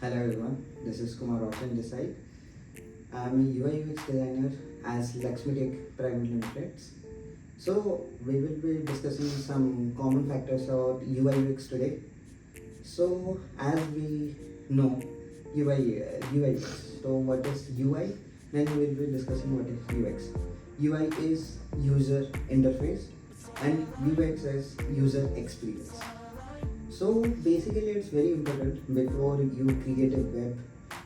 Hello everyone, this is Roshan this side. I'm a UI UX designer as Lexmetech Private Limited. So we will be discussing some common factors of UI UX today. So as we know UI UX. So what is UI? Then we will be discussing what is UX. UI is user interface and UX is user experience. So basically, it's very important before you create a web,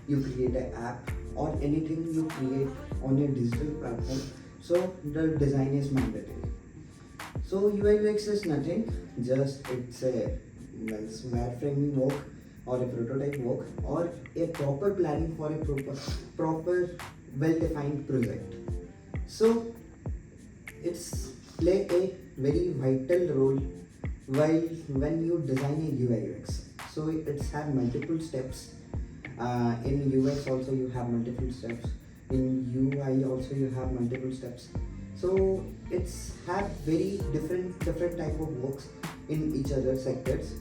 you create an app, or anything you create on a digital platform. So the design is mandatory. So UI UX is nothing, just it's a wireframing work or a prototype work or a proper planning for a proper well-defined project. So it's play a very vital role while when you design a UI UX. So it's have multiple steps. In UX also you have multiple steps. In UI also you have multiple steps. So it's have very different type of works in each other sectors.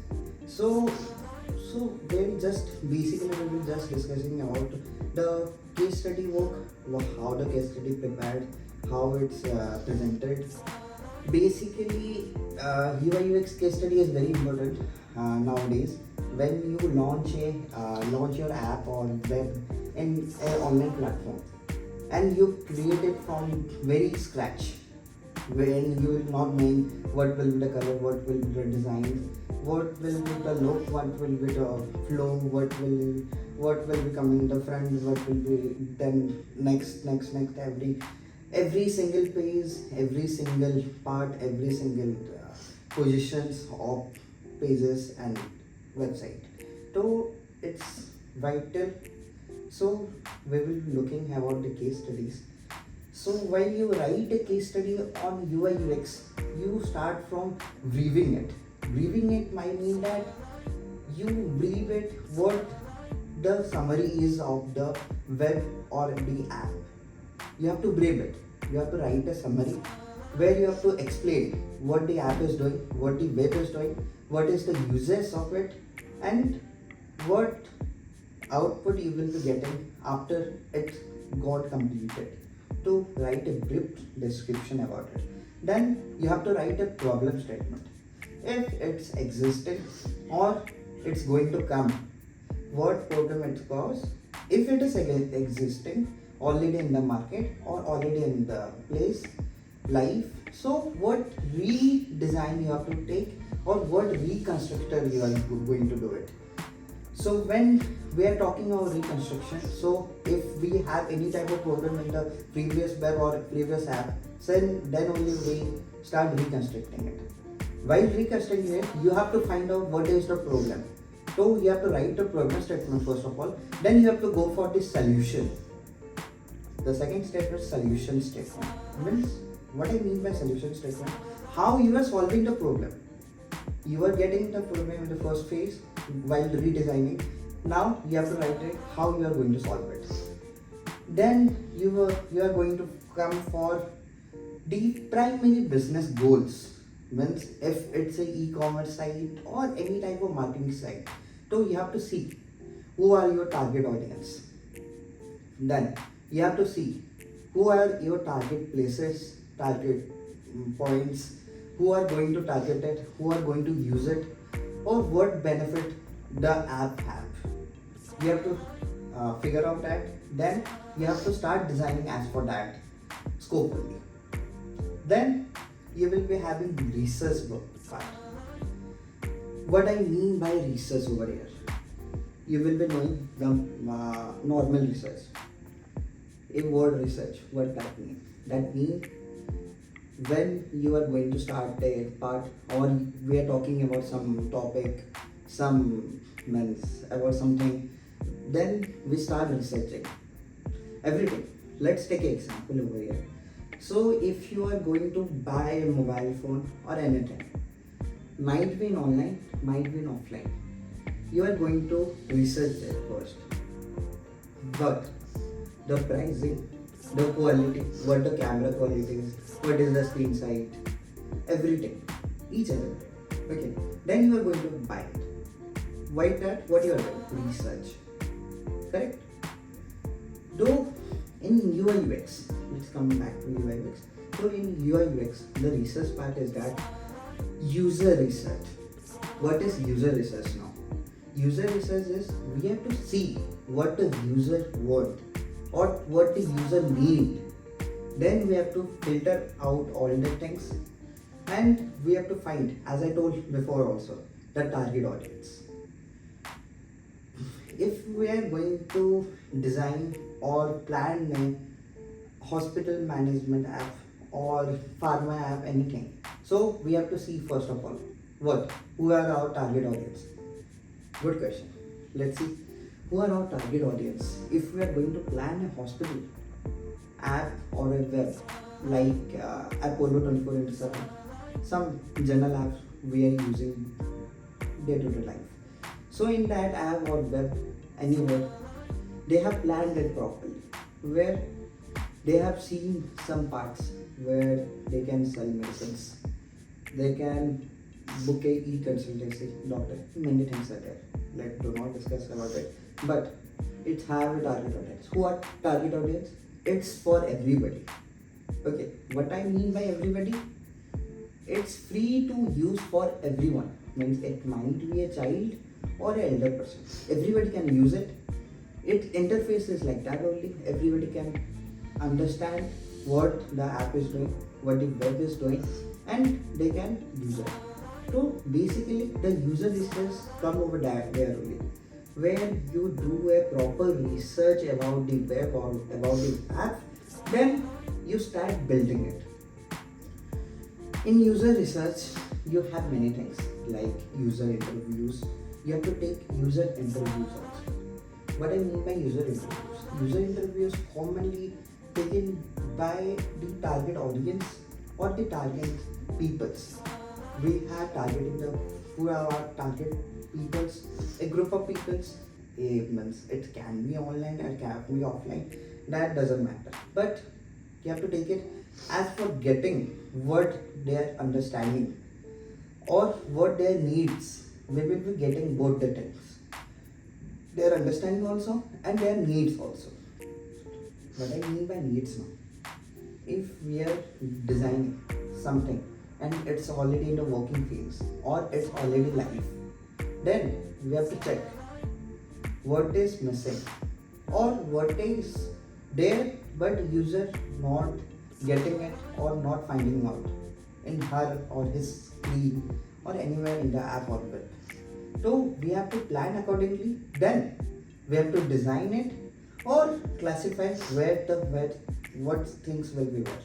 So we're just basically we will just discussing about the case study work, how the case study prepared, how it's presented. Basically, UI UX case study is very important nowadays. When you launch your app or web in an online platform, and you create it from very scratch, when you will not know what will be the color, what will be the design, what will be the look, what will be the flow, what will be coming in the front, what will be then next every single page, every single part, every single positions of pages and website. So it's vital. So we will be looking about the case studies. So while you write a case study on UI UX, you start from briefing it. Briefing it might mean that you brief it what the summary is of the web or the app. You have to brief it. You have to write a summary where you have to explain what the app is doing, what the web is doing, what is the uses of it, and what output you will be getting after it got completed. To write a brief description about it. Then you have to write a problem statement. If it's existing or it's going to come, what problem it causes. If it is existing already in the market or already in the place live, so what redesign you have to take or what reconstructor you are going to do it. So when we are talking about reconstruction, so if we have any type of problem in the previous web or previous app, then only we start reconstructing it. While reconstructing it, you have to find out what is the problem. So you have to write the problem statement first of all, then you have to go for the solution. The second step is solution statement. Means what I mean by solution statement, how you are solving the problem. You are getting the problem in the first phase while redesigning. Now you have to write it how you are going to solve it. Then you are going to come for the primary business goals. Means if it's a e-commerce site or any type of marketing site, so you have to see who are your target audience. Then you have to see who are your target places, target points, who are going to target it, who are going to use it, or what benefit the app have. You have to figure out that. Then you have to start designing as for that scope only. Then you will be having research part. What I mean by research over here, you will be knowing the normal research. A word research, what that means? That means when you are going to start a part or we are talking about some topic, some means about something, then we start researching everything. Let's take an example over here. So if you are going to buy a mobile phone or anything, might be in online, might be in offline, you are going to research it first. But the pricing, the quality, what the camera quality is, what is the screen size, everything, each other. Okay, then you are going to buy it. Why that? What you are doing? Research. correct? Though in UI UX, let's come back to UI UX. So in UI UX, the research part is that user research. What is user research now? User research is we have to see what the user want or what the user need. Then we have to filter out all the things, and we have to find, as I told before also, the target audience. If we are going to design or plan a hospital management app or pharma app, anything, so we have to see first of all who are our target audience. Good question. Let's see who are our target audience. If we are going to plan a hospital app or a web like Apollo 24/7, some general apps we are using day-to-day life. So in that app or web, anywhere, they have planned it properly, where they have seen some parts where they can sell medicines, they can book a e-consultancy doctor, many things are there. Let's do not discuss about it, but it have a target audience. Who are target audience? It's for everybody. Okay, what I mean by everybody? It's free to use for everyone. Means it might be a child or an elder person. Everybody can use it. It interface is like that only. Everybody can understand what the app is doing, what the web is doing, and they can use it. So basically, the user research come over there only, where you do a proper research about the web or about the app, then you start building it. In user research, you have many things like user interviews. You have to take user interviews also. What I mean by user interviews? User interviews commonly taken by the target audience or the target peoples. We are targeting who are our target peoples, a group of peoples. It can be online or can be offline. That doesn't matter. But you have to take it as for getting what they are understanding or what their needs. We will be getting both the things, their understanding also and their needs also. What I mean by needs now, if we are designing something and it's already in the working phase or it's already live, then we have to check what is missing or what is there but user not getting it or not finding out in her or his screen or anywhere in the app or web. So we have to plan accordingly. Then we have to design it or classify what things will be where.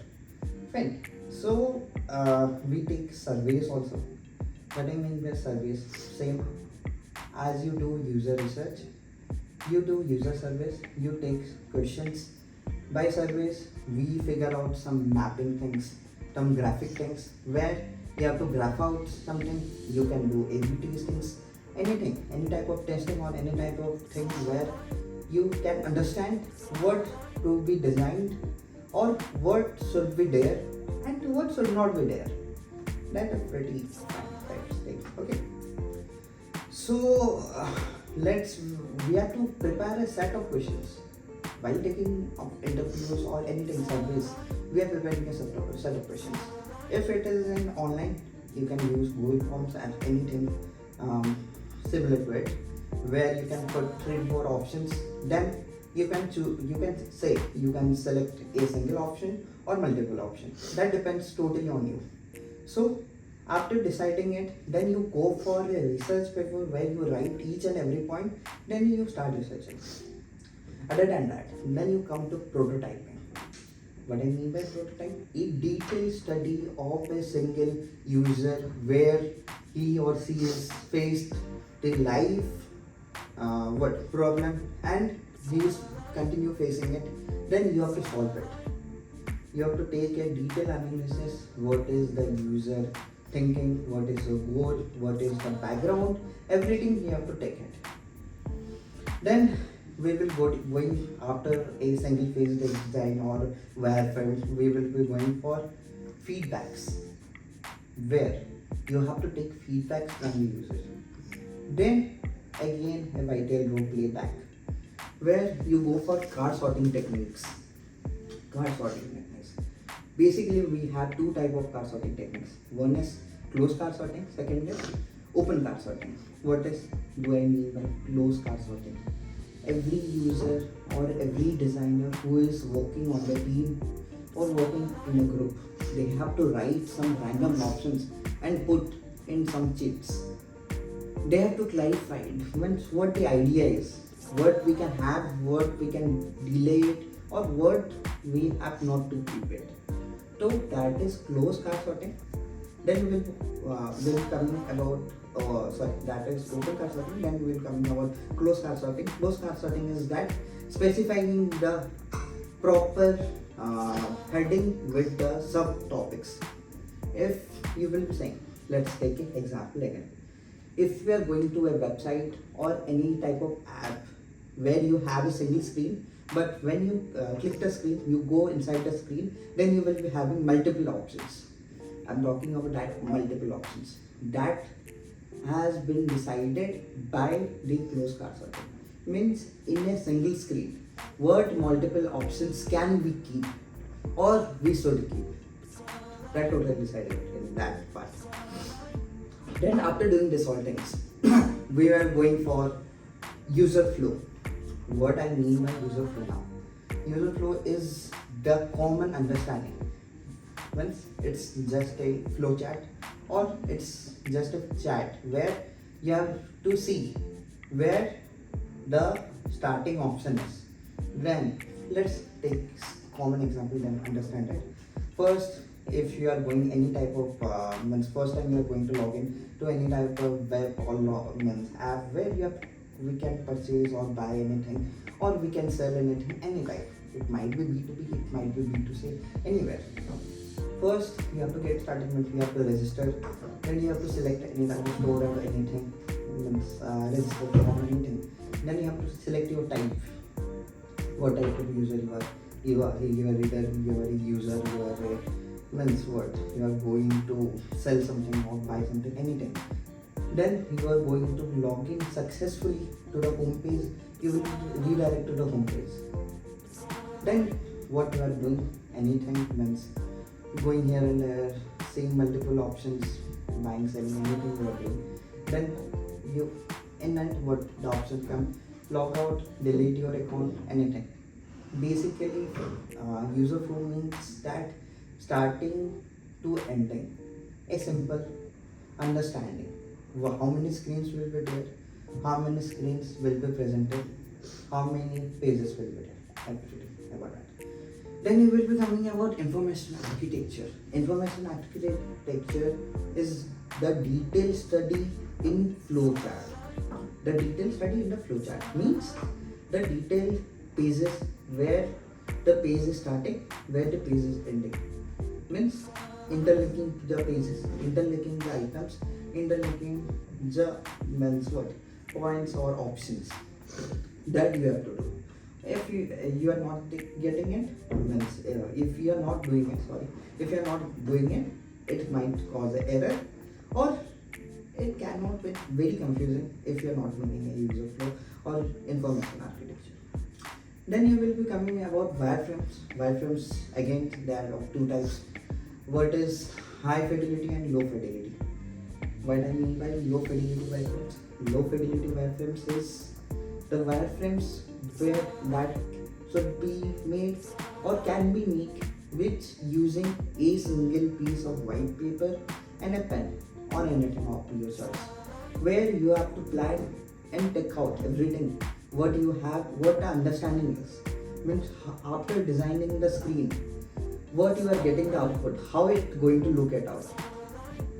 Fine. So we take surveys also. What I mean by surveys, same as you do user research, you do user surveys, you take questions. By surveys, we figure out some mapping things, some graphic things, where you have to graph out something. You can do A/B testings, anything, any type of testing or any type of thing where you can understand what to be designed or what should be there and what should not be there. That is pretty fine type thing. Okay. So we have to prepare a set of questions. While taking interviews or anything surveys, we are preparing a set of questions. If it is in online, you can use Google Forms and anything similar to it, where you can put 3-4 options. Then you can choose. You can select a single option or multiple options. That depends totally on you. So after deciding it, then you go for a research paper where you write each and every point. Then you start researching. Other than that, then you come to prototyping. What I mean by prototype? A detailed study of a single user where he or she is faced the life problem and he is continue facing it. Then you have to solve it. You have to take a detailed analysis. What is the user thinking? What is the goal? What is the background? Everything you have to take it. Then we will going after a single phase design or wireframes, we will be going for feedbacks, where you have to take feedbacks from the users. Then again a vital role playback. where you go for card sorting techniques. Card sorting techniques. Basically, we have two type of card sorting techniques. One is closed card sorting. Second is open card sorting. What is do I mean by closed card sorting? Every user or every designer who is working on the team or working in a group, they have to write some random options and put in some chips. They have to clarify what the idea is, what we can have, what we can delay it, or what we have not to keep it. So that is close card sorting. Then we will coming about that is open card sorting. Then we will coming about close card sorting. Close card sorting is that specifying the proper heading with the subtopics. If you will be saying, let's take an example again. If we are going to a website or any type of app where you have a single screen, but when you click the screen, you go inside the screen, then you will be having multiple options. I'm talking about that multiple options. That has been decided by the closed card sorting. Means in a single screen, what multiple options can we keep or we should keep. That totally decided in that part. Then after doing this all things, we are going for user flow. What I mean by user flow now? User flow is the common understanding. Once it's just a flow chart or it's just a chat where you have to see where the starting option is. Then let's take common example then understand it. First, if you are going any type of first time you are going to log in to any type of web or app where we can purchase or buy anything or we can sell anything any type. It might be B2B, it might be B2C, anywhere. First you have to get started with you have to register, then you have to select any type of store or anything, register for anything. Then you have to select your type, what type of user you are a reader, you are a user, you are a means what you are going to sell something or buy something, anything. Then you are going to log in successfully to the home page. You will redirect to the home page. Then what you are doing, anything means going here and there, seeing multiple options, buying, selling, anything you are doing. Then you in that what the options come, log out, delete your account, anything. Basically, user flow means that starting to ending, a simple understanding. How many screens will be there, how many screens will be presented, how many pages will be there, everything about that. Then you will be coming about information architecture. Information architecture is the detailed study in flowchart. The detailed study in the flowchart means the detailed pages where the page is starting, where the page is ending. Means interlinking the pages, interlinking the items, interlinking the means what points or options that you have to do. If you are not getting it, means if you are not doing it, if you are not doing it, it might cause an error or it cannot be very confusing if you are not doing a user flow or information architecture. Then you will be coming about wireframes. Wireframes again there are of two types. What is high fidelity and low fidelity? What I mean by low fidelity wireframes? Low fidelity wireframes is the wireframes where that should be made or can be made with using a single piece of white paper and a pen or anything of your choice, where you have to plan and take out everything what you have, what the understanding is. Means after designing the screen, what you are getting the output, how it's going to look at out.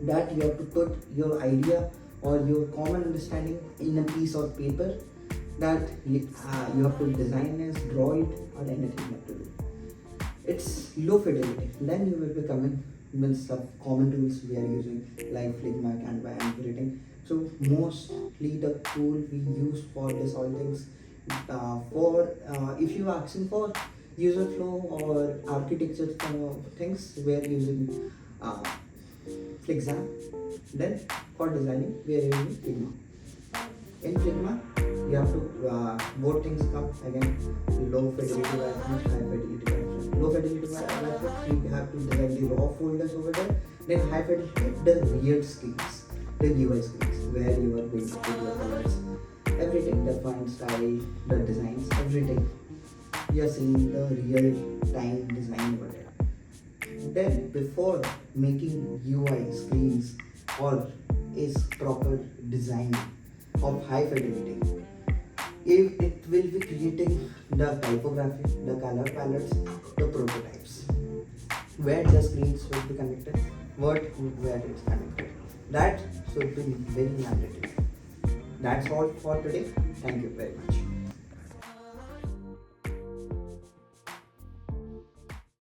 That you have to put your idea or your common understanding in a piece of paper that you have to design this, draw it or anything you have to do. It's low fidelity. Then you will be coming with some common tools we are using like Figma, Canva and everything. So mostly the tool we use for this all things if you are asking for user flow or architecture things, we are using Figma. Then for designing we are using Figma. In Figma you have to both things come again. Low fidelity wireframes, high fidelity wireframes. Low fidelity wireframes, you have to design the raw folders over there. Then high fidelity, the real screens, the UI screens, where you are going to put your colors, everything, the font style, the designs, everything. You are seeing the real time design over there. Then before making UI screens or is proper design of high fidelity, if it will be creating the typography, the color palettes, the prototypes, where the screens will be connected, where it's connected. That should be very mandatory. That's all for today. Thank you very much.